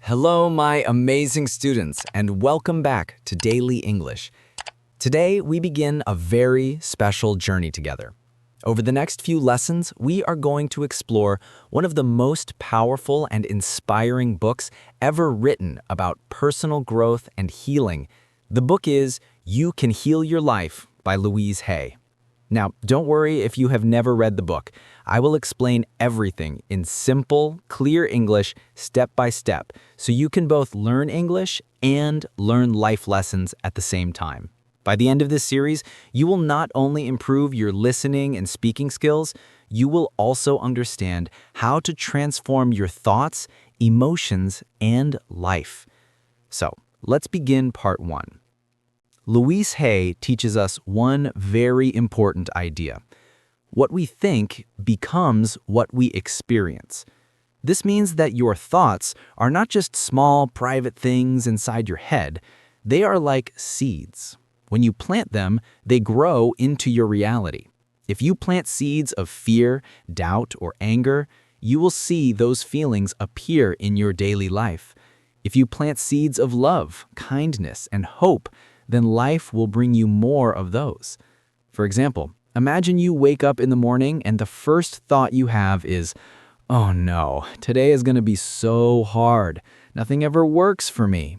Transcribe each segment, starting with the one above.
Hello, my amazing students, and welcome back to Daily English. Today, we begin a very special journey together. Over the next few lessons, we are going to explore one of the most powerful and inspiring books ever written about personal growth and healing. The book is You Can Heal Your Life by Louise Hay. Now, don't worry if you have never read the book. I will explain everything in simple, clear English, step by step, so you can both learn English and learn life lessons at the same time. By the end of this series, you will not only improve your listening and speaking skills, you will also understand how to transform your thoughts, emotions, and life. So, let's begin part 1. Louise Hay teaches us one very important idea. What we think becomes what we experience. This means that your thoughts are not just small, private things inside your head. They are like seeds. When you plant them, they grow into your reality. If you plant seeds of fear, doubt, or anger, you will see those feelings appear in your daily life. If you plant seeds of love, kindness, and hope, then life will bring you more of those. For example, imagine you wake up in the morning and the first thought you have is, "Oh no, today is going to be so hard. Nothing ever works for me."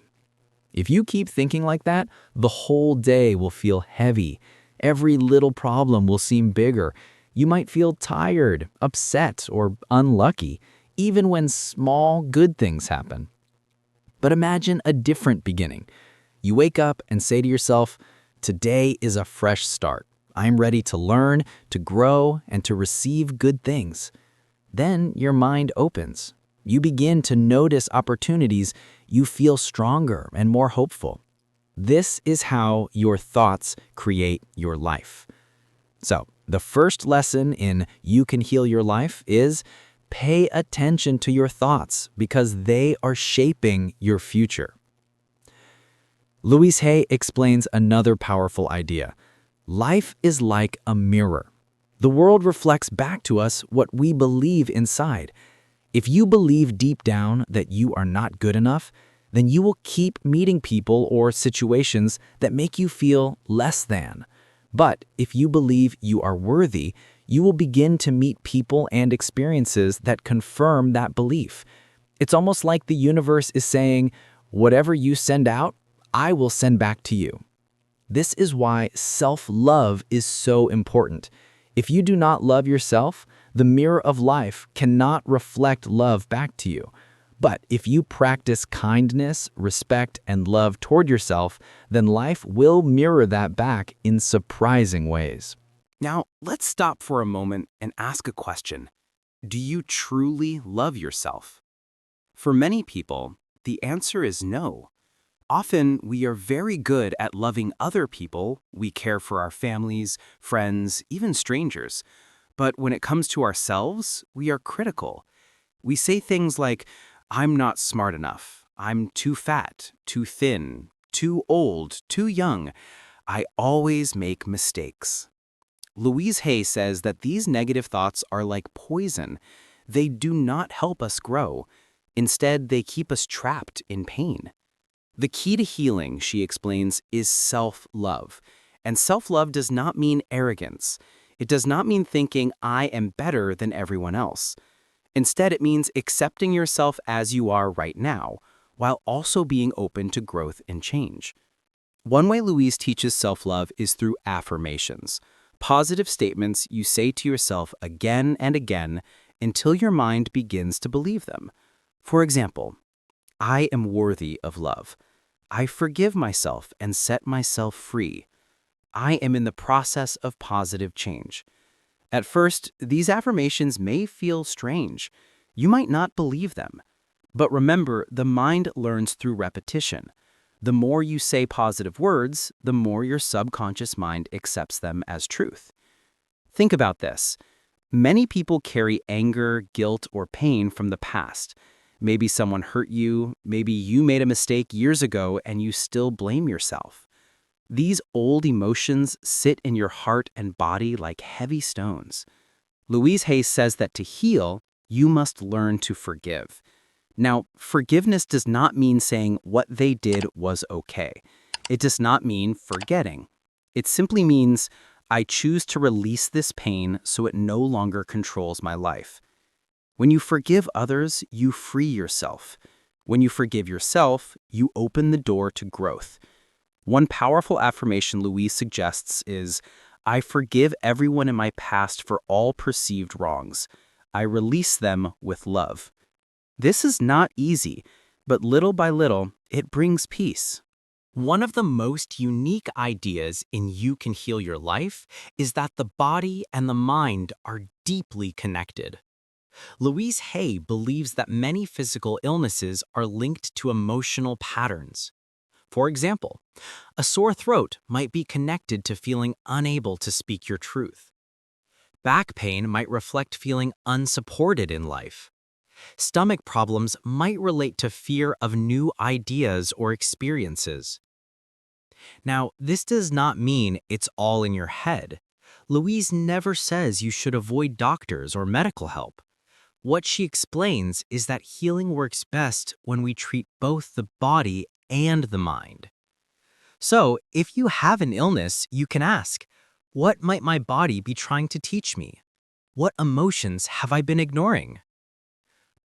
If you keep thinking like that, the whole day will feel heavy. Every little problem will seem bigger. You might feel tired, upset, or unlucky, even when small, good things happen. But imagine a different beginning. You wake up and say to yourself, "Today is a fresh start. I'm ready to learn, to grow, and to receive good things." Then your mind opens. You begin to notice opportunities. You feel stronger and more hopeful. This is how your thoughts create your life. So, the first lesson in You Can Heal Your Life is pay attention to your thoughts because they are shaping your future. Louise Hay explains another powerful idea. Life is like a mirror. The world reflects back to us what we believe inside. If you believe deep down that you are not good enough, then you will keep meeting people or situations that make you feel less than. But if you believe you are worthy, you will begin to meet people and experiences that confirm that belief. It's almost like the universe is saying, "Whatever you send out, I will send back to you." This is why self-love is so important. If you do not love yourself, the mirror of life cannot reflect love back to you. But if you practice kindness, respect, and love toward yourself, then life will mirror that back in surprising ways. Now, let's stop for a moment and ask a question. Do you truly love yourself? For many people, the answer is no. Often, we are very good at loving other people. We care for our families, friends, even strangers. But when it comes to ourselves, we are critical. We say things like, "I'm not smart enough. I'm too fat, too thin, too old, too young. I always make mistakes." Louise Hay says that these negative thoughts are like poison. They do not help us grow. Instead, they keep us trapped in pain. The key to healing, she explains, is self-love. And self-love does not mean arrogance. It does not mean thinking, "I am better than everyone else." Instead, it means accepting yourself as you are right now, while also being open to growth and change. One way Louise teaches self-love is through affirmations, positive statements you say to yourself again and again until your mind begins to believe them. For example, "I am worthy of love. I forgive myself and set myself free. I am in the process of positive change." At first, these affirmations may feel strange. You might not believe them. But remember, the mind learns through repetition. The more you say positive words, the more your subconscious mind accepts them as truth. Think about this. Many people carry anger, guilt, or pain from the past. Maybe someone hurt you, maybe you made a mistake years ago and you still blame yourself. These old emotions sit in your heart and body like heavy stones. Louise Hay says that to heal, you must learn to forgive. Now, forgiveness does not mean saying what they did was okay. It does not mean forgetting. It simply means I choose to release this pain so it no longer controls my life. When you forgive others, you free yourself. When you forgive yourself, you open the door to growth. One powerful affirmation Louise suggests is, I forgive everyone in my past for all perceived wrongs. I release them with love. This is not easy, but little by little, it brings peace. One of the most unique ideas in You Can Heal Your Life is that the body and the mind are deeply connected. Louise Hay believes that many physical illnesses are linked to emotional patterns. For example, a sore throat might be connected to feeling unable to speak your truth. Back pain might reflect feeling unsupported in life. Stomach problems might relate to fear of new ideas or experiences. Now, this does not mean it's all in your head. Louise never says you should avoid doctors or medical help. What she explains is that healing works best when we treat both the body and the mind. So, if you have an illness, you can ask, what might my body be trying to teach me? What emotions have I been ignoring?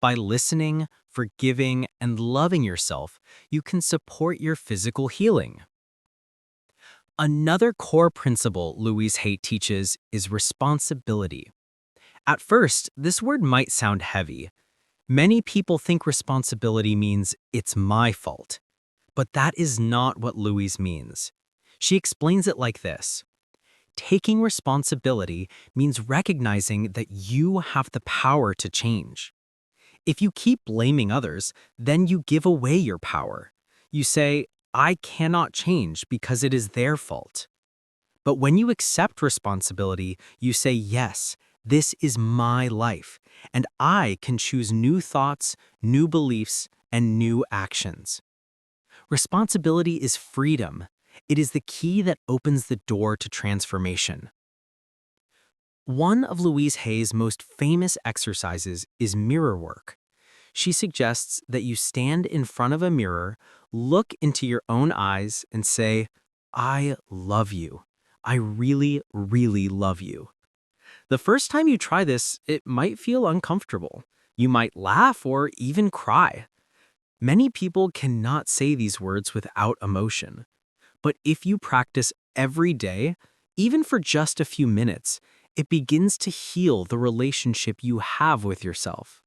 By listening, forgiving, and loving yourself, you can support your physical healing. Another core principle Louise Hay teaches is responsibility. At first, this word might sound heavy. Many people think responsibility means it's my fault. But that is not what Louise means. She explains it like this. Taking responsibility means recognizing that you have the power to change. If you keep blaming others, then you give away your power. You say, I cannot change because it is their fault. But when you accept responsibility, you say, yes, this is my life, and I can choose new thoughts, new beliefs, and new actions. Responsibility is freedom. It is the key that opens the door to transformation. One of Louise Hay's most famous exercises is mirror work. She suggests that you stand in front of a mirror, look into your own eyes, and say, I love you. I really, really love you. The first time you try this, it might feel uncomfortable. You might laugh or even cry. Many people cannot say these words without emotion. But if you practice every day, even for just a few minutes, it begins to heal the relationship you have with yourself.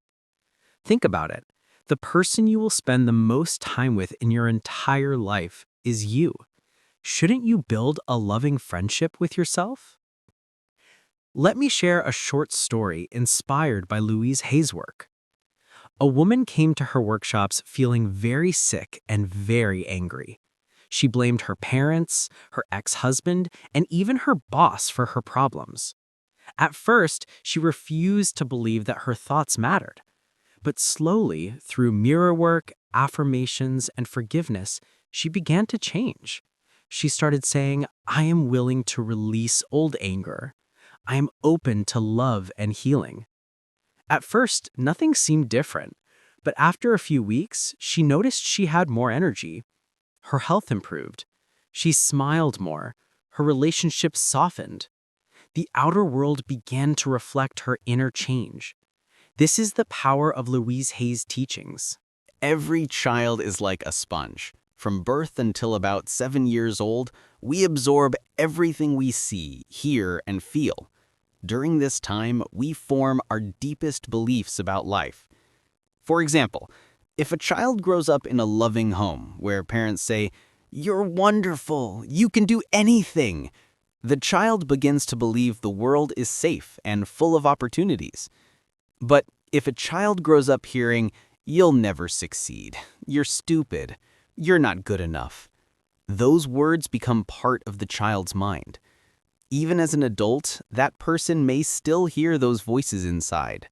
Think about it. The person you will spend the most time with in your entire life is you. Shouldn't you build a loving friendship with yourself? Let me share a short story inspired by Louise Hay's work. A woman came to her workshops feeling very sick and very angry. She blamed her parents, her ex-husband, and even her boss for her problems. At first, she refused to believe that her thoughts mattered. But slowly, through mirror work, affirmations, and forgiveness, she began to change. She started saying, I am willing to release old anger. I am open to love and healing. At first, nothing seemed different, but after a few weeks, she noticed she had more energy. Her health improved. She smiled more. Her relationships softened. The outer world began to reflect her inner change. This is the power of Louise Hay's teachings. Every child is like a sponge. From birth until about 7 years old, we absorb everything we see, hear, and feel. During this time, we form our deepest beliefs about life. For example, if a child grows up in a loving home where parents say, "You're wonderful, you can do anything," the child begins to believe the world is safe and full of opportunities. But if a child grows up hearing, "You'll never succeed, you're stupid, you're not good enough," those words become part of the child's mind. Even as an adult, that person may still hear those voices inside.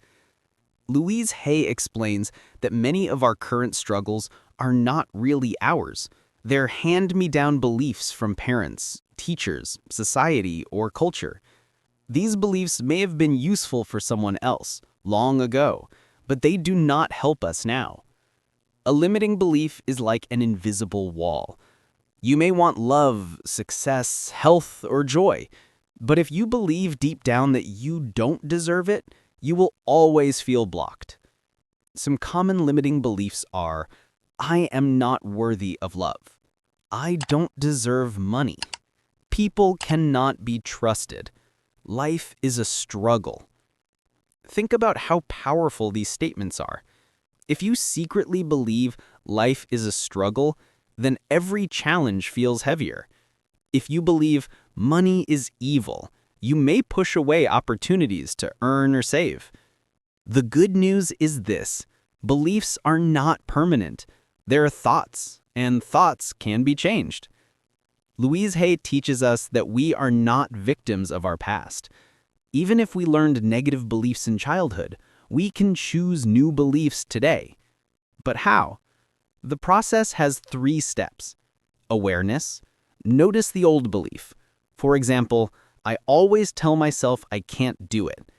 Louise Hay explains that many of our current struggles are not really ours. They're hand-me-down beliefs from parents, teachers, society, or culture. These beliefs may have been useful for someone else long ago, but they do not help us now. A limiting belief is like an invisible wall. You may want love, success, health, or joy, but if you believe deep down that you don't deserve it, you will always feel blocked. Some common limiting beliefs are, I am not worthy of love. I don't deserve money. People cannot be trusted. Life is a struggle. Think about how powerful these statements are. If you secretly believe life is a struggle, then every challenge feels heavier. If you believe money is evil, you may push away opportunities to earn or save. The good news is this: beliefs are not permanent. They're thoughts, and thoughts can be changed. Louise Hay teaches us that we are not victims of our past. Even if we learned negative beliefs in childhood, we can choose new beliefs today. But how? The process has 3 steps. Awareness. Notice the old belief. For example, I always tell myself I can't do it.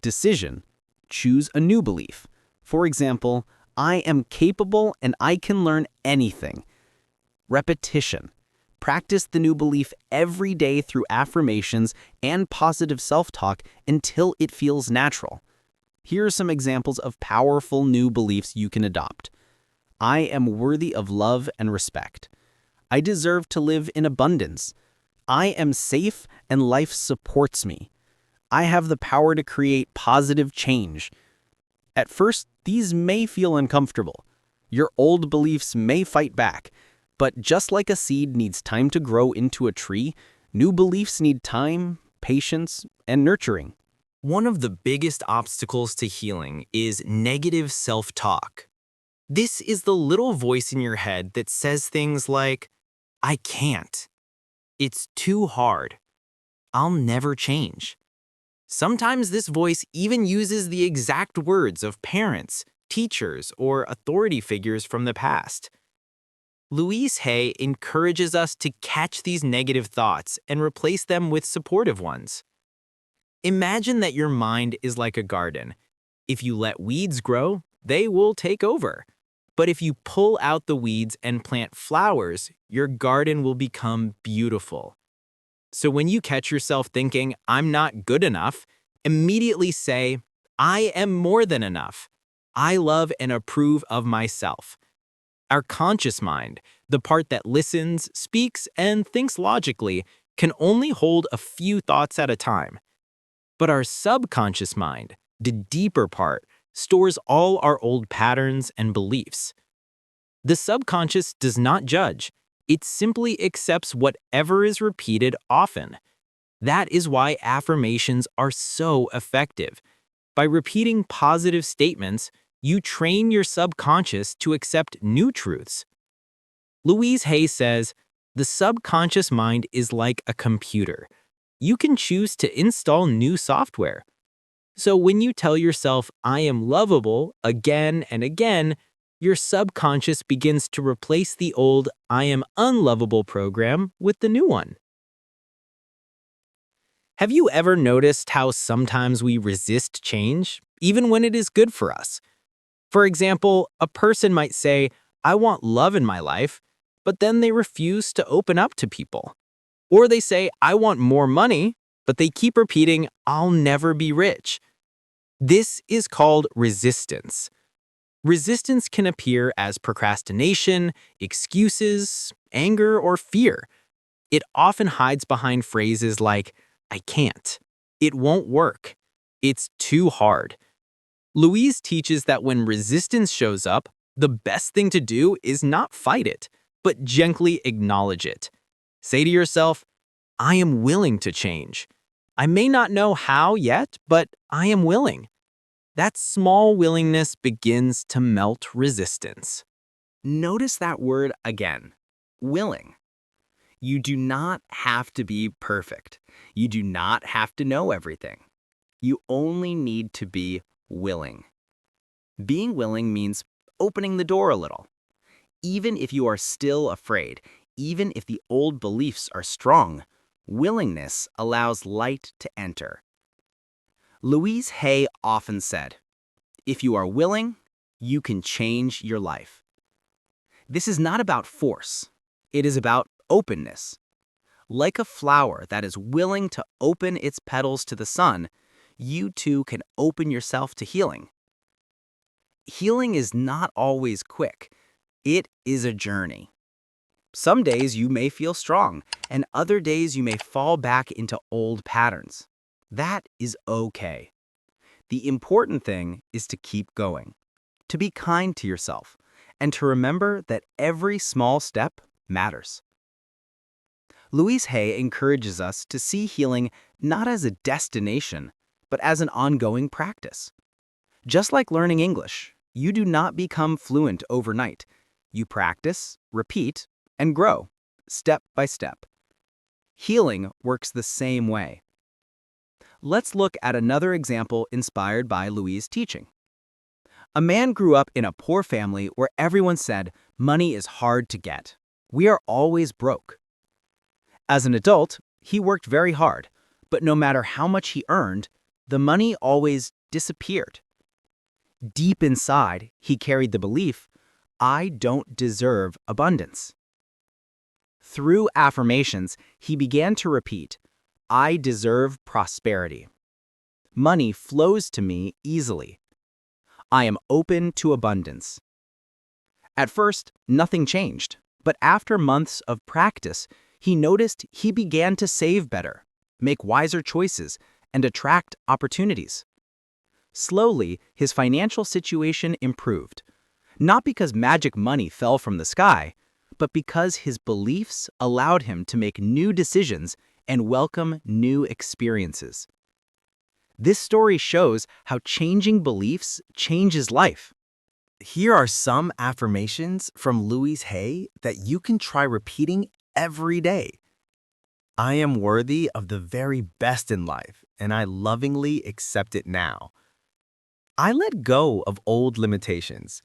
Decision. Choose a new belief. For example, I am capable and I can learn anything. Repetition. Practice the new belief every day through affirmations and positive self-talk until it feels natural. Here are some examples of powerful new beliefs you can adopt. I am worthy of love and respect. I deserve to live in abundance. I am safe and life supports me. I have the power to create positive change. At first, these may feel uncomfortable. Your old beliefs may fight back, but just like a seed needs time to grow into a tree, new beliefs need time, patience, and nurturing. One of the biggest obstacles to healing is negative self-talk. This is the little voice in your head that says things like, I can't. It's too hard. I'll never change. Sometimes this voice even uses the exact words of parents, teachers, or authority figures from the past. Louise Hay encourages us to catch these negative thoughts and replace them with supportive ones. Imagine that your mind is like a garden. If you let weeds grow, they will take over. But if you pull out the weeds and plant flowers, your garden will become beautiful. So when you catch yourself thinking, I'm not good enough, immediately say, I am more than enough. I love and approve of myself. Our conscious mind, the part that listens, speaks, and thinks logically, can only hold a few thoughts at a time. But our subconscious mind, the deeper part, stores all our old patterns and beliefs. The subconscious does not judge. It simply accepts whatever is repeated often. That is why affirmations are so effective. By repeating positive statements, you train your subconscious to accept new truths. Louise Hay says, the subconscious mind is like a computer. You can choose to install new software. So when you tell yourself, I am lovable, again and again, your subconscious begins to replace the old I am unlovable program with the new one. Have you ever noticed how sometimes we resist change, even when it is good for us? For example, a person might say, I want love in my life, but then they refuse to open up to people. Or they say, I want more money, but they keep repeating, I'll never be rich. This is called resistance. Resistance can appear as procrastination, excuses, anger, or fear. It often hides behind phrases like, I can't, it won't work, it's too hard. Louise teaches that when resistance shows up, the best thing to do is not fight it, but gently acknowledge it. Say to yourself, I am willing to change. I may not know how yet, but I am willing. That small willingness begins to melt resistance. Notice that word again, willing. You do not have to be perfect. You do not have to know everything. You only need to be willing. Being willing means opening the door a little. Even if you are still afraid, even if the old beliefs are strong, willingness allows light to enter. Louise Hay often said, if you are willing, you can change your life. This is not about force. It is about openness. Like a flower that is willing to open its petals to the sun, you too can open yourself to healing. Healing is not always quick. It is a journey. Some days you may feel strong, and other days you may fall back into old patterns. That is okay. The important thing is to keep going, to be kind to yourself, and to remember that every small step matters. Louise Hay encourages us to see healing not as a destination, but as an ongoing practice. Just like learning English, you do not become fluent overnight. You practice, repeat, and grow, step by step. Healing works the same way. Let's look at another example inspired by Louise's teaching. A man grew up in a poor family where everyone said, "Money is hard to get. We are always broke." As an adult, he worked very hard, but no matter how much he earned, the money always disappeared. Deep inside, he carried the belief, "I don't deserve abundance." Through affirmations, he began to repeat, "I deserve prosperity. Money flows to me easily. I am open to abundance." At first, nothing changed, but after months of practice, he noticed he began to save better, make wiser choices, and attract opportunities. Slowly, his financial situation improved, not because magic money fell from the sky, but because his beliefs allowed him to make new decisions and welcome new experiences. This story shows how changing beliefs changes life. Here are some affirmations from Louise Hay that you can try repeating every day. I am worthy of the very best in life, and I lovingly accept it now. I let go of old limitations.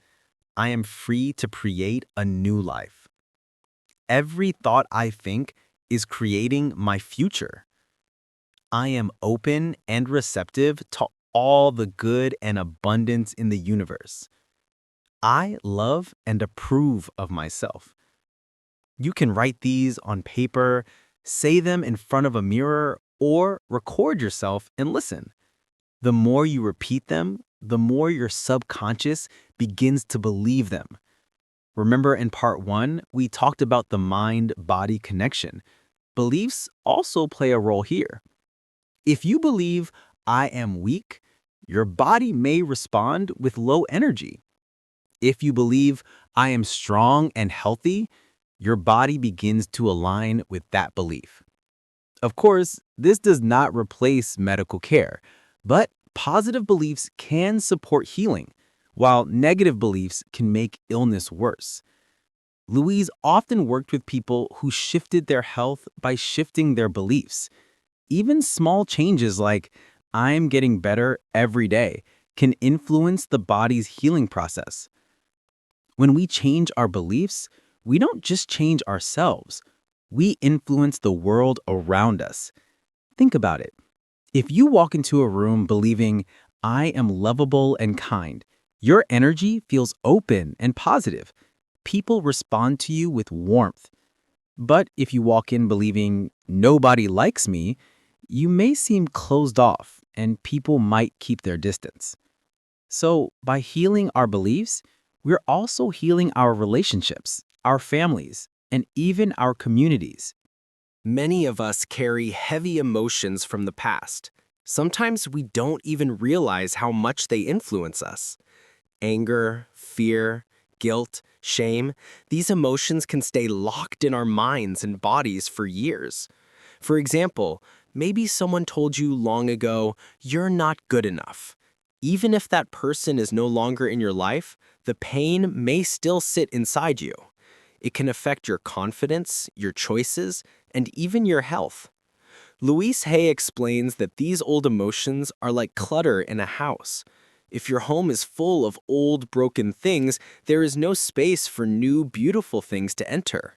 I am free to create a new life. Every thought I think is creating my future. I am open and receptive to all the good and abundance in the universe. I love and approve of myself. You can write these on paper, say them in front of a mirror, or record yourself and listen. The more you repeat them, the more your subconscious begins to believe them. Remember in part 1, we talked about the mind-body connection. Beliefs also play a role here. If you believe, "I am weak," your body may respond with low energy. If you believe, "I am strong and healthy," your body begins to align with that belief. Of course, this does not replace medical care, but positive beliefs can support healing, while negative beliefs can make illness worse. Louise often worked with people who shifted their health by shifting their beliefs. Even small changes like, "I'm getting better every day," can influence the body's healing process. When we change our beliefs, we don't just change ourselves, we influence the world around us. Think about it. If you walk into a room believing, "I am lovable and kind," your energy feels open and positive. People respond to you with warmth. But if you walk in believing, "Nobody likes me," you may seem closed off and people might keep their distance. So, by healing our beliefs, we're also healing our relationships, our families, and even our communities. Many of us carry heavy emotions from the past. Sometimes we don't even realize how much they influence us. Anger, fear, guilt, shame, these emotions can stay locked in our minds and bodies for years. For example, maybe someone told you long ago, "You're not good enough." Even if that person is no longer in your life, the pain may still sit inside you. It can affect your confidence, your choices, and even your health. Louise Hay explains that these old emotions are like clutter in a house. If your home is full of old, broken things, there is no space for new, beautiful things to enter.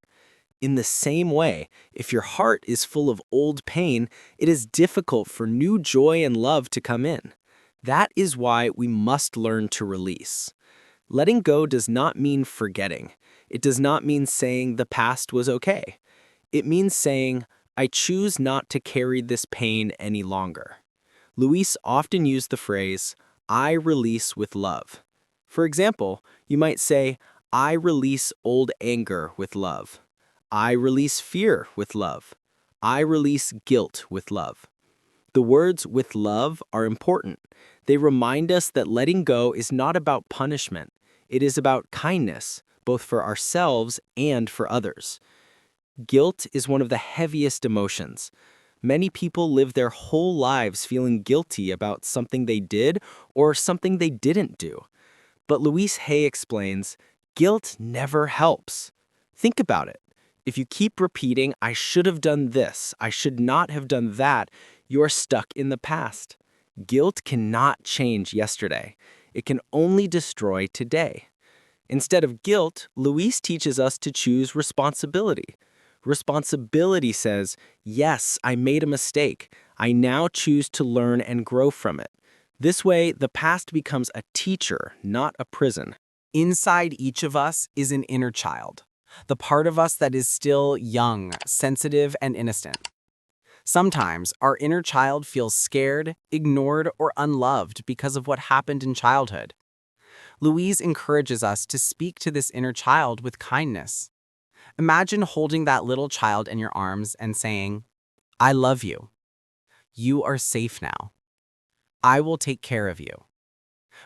In the same way, if your heart is full of old pain, it is difficult for new joy and love to come in. That is why we must learn to release. Letting go does not mean forgetting. It does not mean saying the past was okay. It means saying, I choose not to carry this pain any longer. Louise often used the phrase, I release with love. For example, you might say, I release old anger with love. I release fear with love. I release guilt with love. The words with love are important. They remind us that letting go is not about punishment. It is about kindness, both for ourselves and for others. Guilt is one of the heaviest emotions. Many people live their whole lives feeling guilty about something they did or something they didn't do. But Louise Hay explains, guilt never helps. Think about it. If you keep repeating, I should have done this, I should not have done that, you're stuck in the past. Guilt cannot change yesterday. It can only destroy today. Instead of guilt, Louise teaches us to choose responsibility. Responsibility says, yes, I made a mistake. I now choose to learn and grow from it. This way, the past becomes a teacher, not a prison. Inside each of us is an inner child, the part of us that is still young, sensitive, and innocent. Sometimes our inner child feels scared, ignored, or unloved because of what happened in childhood. Louise encourages us to speak to this inner child with kindness. Imagine holding that little child in your arms and saying, I love you. You are safe now. I will take care of you.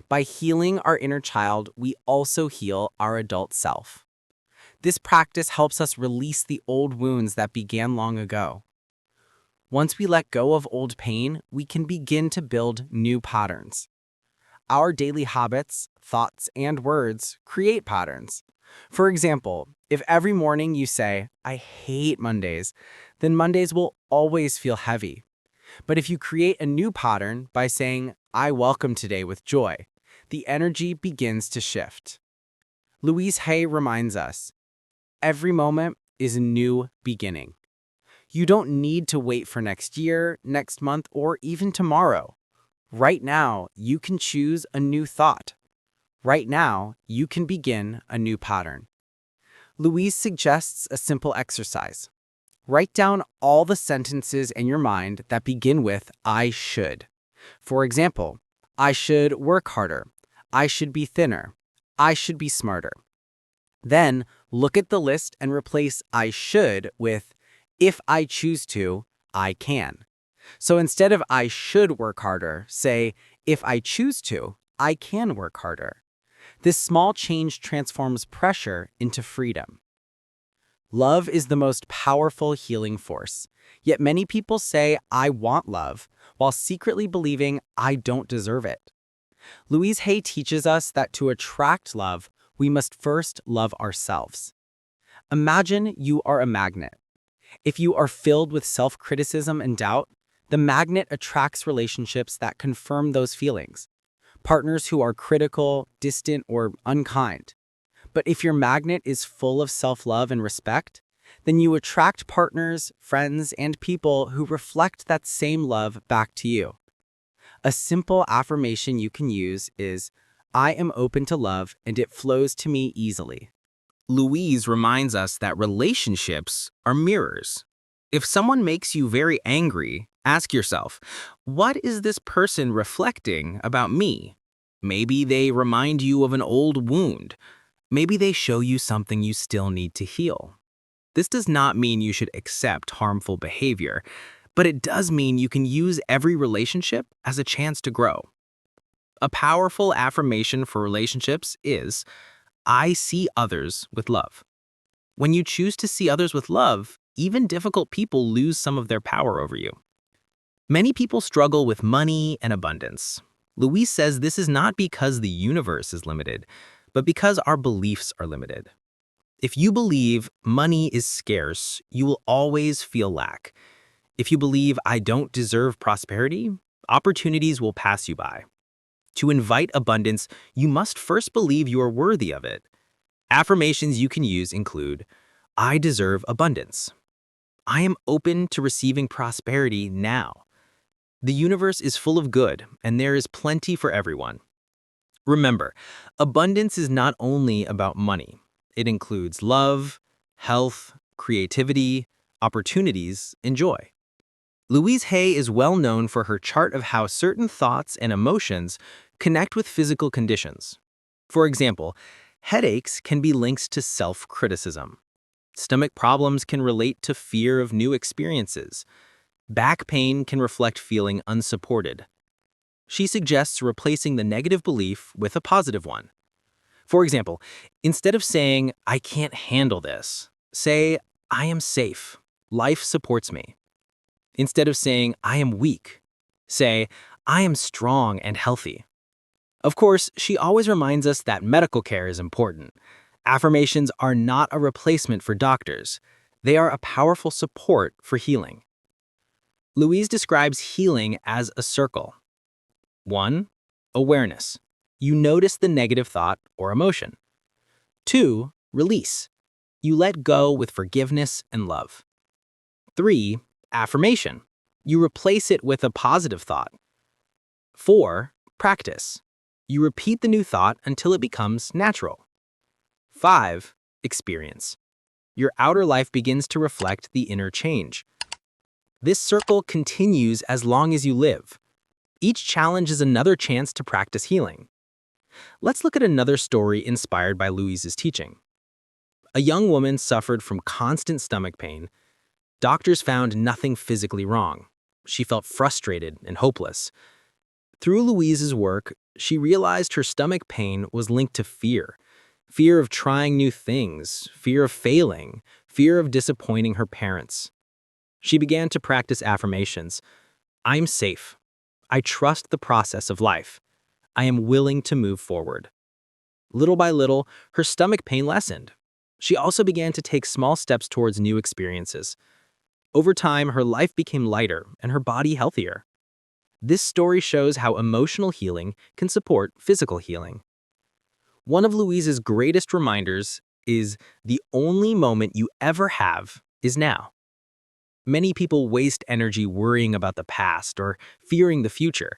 By healing our inner child, we also heal our adult self. This practice helps us release the old wounds that began long ago. Once we let go of old pain, we can begin to build new patterns. Our daily habits, thoughts, and words create patterns. For example, if every morning you say, I hate Mondays, then Mondays will always feel heavy. But if you create a new pattern by saying, I welcome today with joy, the energy begins to shift. Louise Hay reminds us, every moment is a new beginning. You don't need to wait for next year, next month, or even tomorrow. Right now, you can choose a new thought. Right now, you can begin a new pattern. Louise suggests a simple exercise. Write down all the sentences in your mind that begin with I should. For example, I should work harder. I should be thinner. I should be smarter. Then, look at the list and replace I should with if I choose to, I can. So instead of I should work harder, say if I choose to, I can work harder. This small change transforms pressure into freedom. Love is the most powerful healing force. Yet many people say, I want love, while secretly believing I don't deserve it. Louise Hay teaches us that to attract love, we must first love ourselves. Imagine you are a magnet. If you are filled with self-criticism and doubt, the magnet attracts relationships that confirm those feelings. Partners who are critical, distant, or unkind. But if your magnet is full of self-love and respect, then you attract partners, friends, and people who reflect that same love back to you. A simple affirmation you can use is, I am open to love and it flows to me easily. Louise reminds us that relationships are mirrors. If someone makes you very angry, ask yourself, what is this person reflecting about me? Maybe they remind you of an old wound. Maybe they show you something you still need to heal. This does not mean you should accept harmful behavior, but it does mean you can use every relationship as a chance to grow. A powerful affirmation for relationships is, I see others with love. When you choose to see others with love, even difficult people lose some of their power over you. Many people struggle with money and abundance. Louise says this is not because the universe is limited, but because our beliefs are limited. If you believe money is scarce, you will always feel lack. If you believe I don't deserve prosperity, opportunities will pass you by. To invite abundance, you must first believe you are worthy of it. Affirmations you can use include, I deserve abundance. I am open to receiving prosperity now. The universe is full of good, and there is plenty for everyone. Remember, abundance is not only about money. It includes love, health, creativity, opportunities, and joy. Louise Hay is well known for her chart of how certain thoughts and emotions connect with physical conditions. For example, headaches can be linked to self-criticism. Stomach problems can relate to fear of new experiences. Back pain can reflect feeling unsupported. She suggests replacing the negative belief with a positive one. For example, instead of saying, "I can't handle this," say, "I am safe. Life supports me." Instead of saying, "I am weak," say, "I am strong and healthy." Of course, she always reminds us that medical care is important. Affirmations are not a replacement for doctors. They are a powerful support for healing. Louise describes healing as a circle. 1. Awareness. You notice the negative thought or emotion. 2. Release. You let go with forgiveness and love. 3. Affirmation. You replace it with a positive thought. 4. Practice. You repeat the new thought until it becomes natural. 5. Experience. Your outer life begins to reflect the inner change. This circle continues as long as you live. Each challenge is another chance to practice healing. Let's look at another story inspired by Louise's teaching. A young woman suffered from constant stomach pain. Doctors found nothing physically wrong. She felt frustrated and hopeless. Through Louise's work, she realized her stomach pain was linked to fear. Fear of trying new things, fear of failing, fear of disappointing her parents. She began to practice affirmations. "I'm safe. I trust the process of life. I am willing to move forward." Little by little, her stomach pain lessened. She also began to take small steps towards new experiences. Over time, her life became lighter and her body healthier. This story shows how emotional healing can support physical healing. One of Louise's greatest reminders is the only moment you ever have is now. Many people waste energy worrying about the past or fearing the future,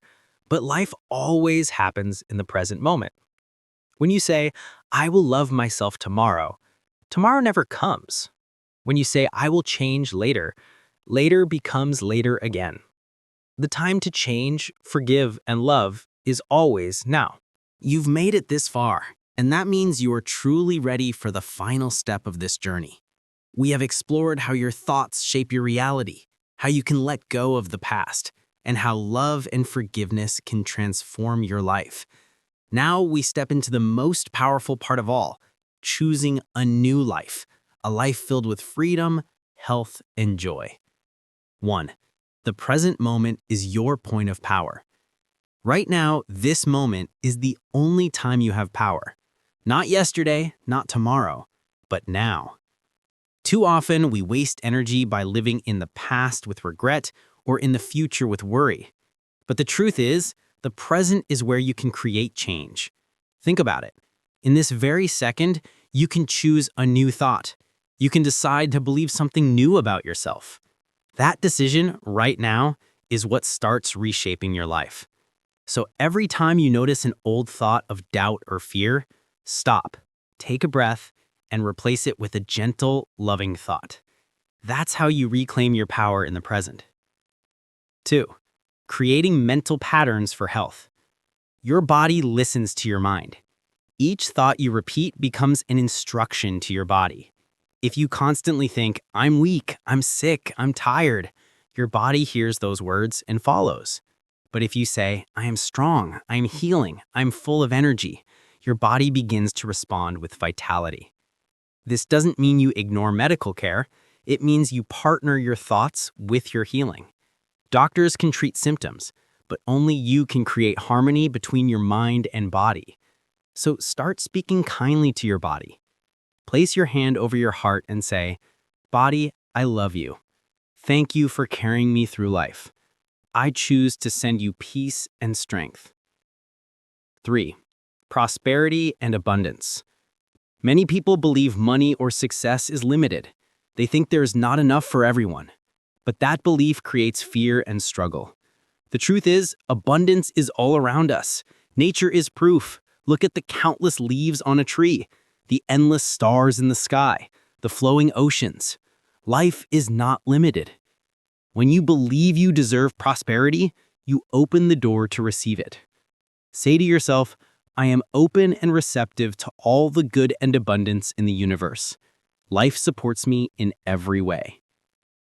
but life always happens in the present moment. When you say, "I will love myself tomorrow," tomorrow never comes. When you say, "I will change later," later becomes later again. The time to change, forgive, and love is always now. You've made it this far, and that means you are truly ready for the final step of this journey. We have explored how your thoughts shape your reality, how you can let go of the past, and how love and forgiveness can transform your life. Now we step into the most powerful part of all, choosing a new life, a life filled with freedom, health, and joy. 1. The present moment is your point of power. Right now, this moment is the only time you have power. Not yesterday, not tomorrow, but now. Too often, we waste energy by living in the past with regret or in the future with worry. But the truth is, the present is where you can create change. Think about it. In this very second, you can choose a new thought. You can decide to believe something new about yourself. That decision right now is what starts reshaping your life. So every time you notice an old thought of doubt or fear, stop, take a breath, and replace it with a gentle, loving thought. That's how you reclaim your power in the present. 2. Creating mental patterns for health. Your body listens to your mind. Each thought you repeat becomes an instruction to your body. If you constantly think, "I'm weak, I'm sick, I'm tired," your body hears those words and follows. But if you say, "I am strong, I'm healing, I'm full of energy," your body begins to respond with vitality. This doesn't mean you ignore medical care. It means you partner your thoughts with your healing. Doctors can treat symptoms, but only you can create harmony between your mind and body. So start speaking kindly to your body. Place your hand over your heart and say, "Body, I love you. Thank you for carrying me through life. I choose to send you peace and strength." 3. Prosperity and abundance. Many people believe money or success is limited. They think there is not enough for everyone. But that belief creates fear and struggle. The truth is, abundance is all around us. Nature is proof. Look at the countless leaves on a tree. the endless stars in the sky, the flowing oceans. Life is not limited. When you believe you deserve prosperity, you open the door to receive it. Say to yourself, I am open and receptive to all the good and abundance in the universe. Life supports me in every way.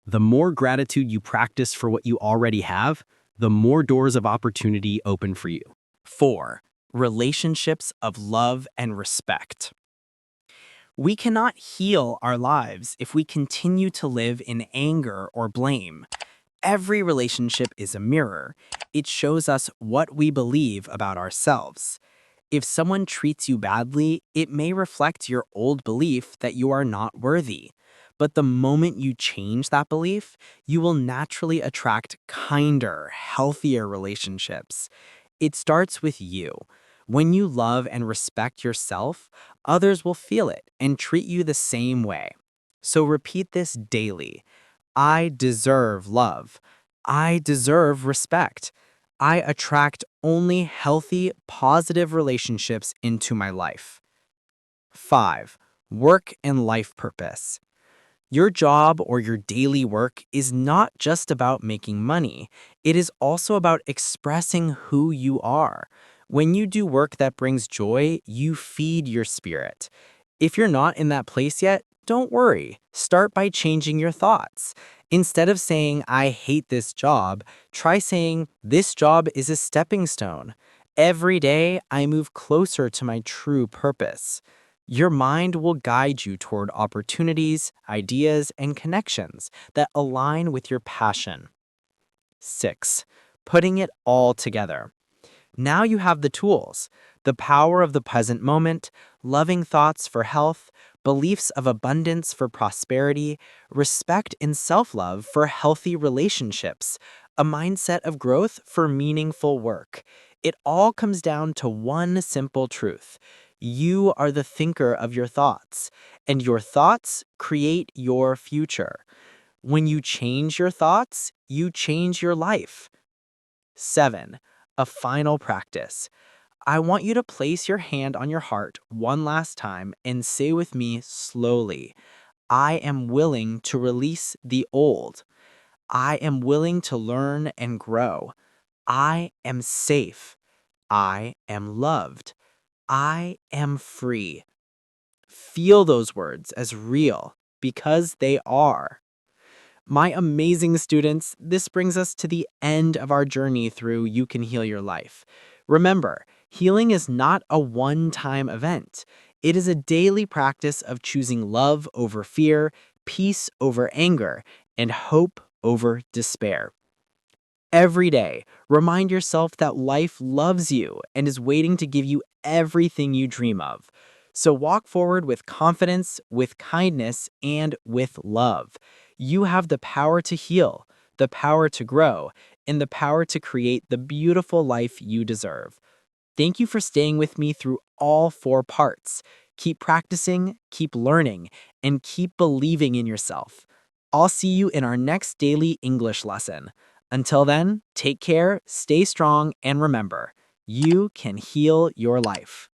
The more gratitude you practice for what you already have, the more doors of opportunity open for you. 4. Relationships of love and respect. We cannot heal our lives if we continue to live in anger or blame. Every relationship is a mirror. It shows us what we believe about ourselves. If someone treats you badly, it may reflect your old belief that you are not worthy. But the moment you change that belief, you will naturally attract kinder, healthier relationships. It starts with you. When you love and respect yourself, others will feel it and treat you the same way. So repeat this daily. I deserve love. I deserve respect. I attract only healthy, positive relationships into my life. 5. Work and life purpose. Your job or your daily work is not just about making money. It is also about expressing who you are. When you do work that brings joy, you feed your spirit. If you're not in that place yet, don't worry. Start by changing your thoughts. Instead of saying, I hate this job, try saying, this job is a stepping stone. Every day, I move closer to my true purpose. Your mind will guide you toward opportunities, ideas, and connections that align with your passion. 6. Putting it all together. Now you have the tools, the power of the present moment, loving thoughts for health, beliefs of abundance for prosperity, respect and self-love for healthy relationships, a mindset of growth for meaningful work. It all comes down to one simple truth. You are the thinker of your thoughts, and your thoughts create your future. When you change your thoughts, you change your life. 7. A final practice. I want you to place your hand on your heart one last time and say with me slowly, I am willing to release the old. I am willing to learn and grow. I am safe. I am loved. I am free. Feel those words as real because they are. My amazing students, this brings us to the end of our journey through You Can Heal Your Life. Remember, healing is not a one-time event. It is a daily practice of choosing love over fear, peace over anger, and hope over despair. Every day, remind yourself that life loves you and is waiting to give you everything you dream of. So walk forward with confidence, with kindness, and with love. You have the power to heal, the power to grow, and the power to create the beautiful life you deserve. Thank you for staying with me through all 4 parts. Keep practicing, keep learning, and keep believing in yourself. I'll see you in our next daily English lesson. Until then, take care, stay strong, and remember, you can heal your life.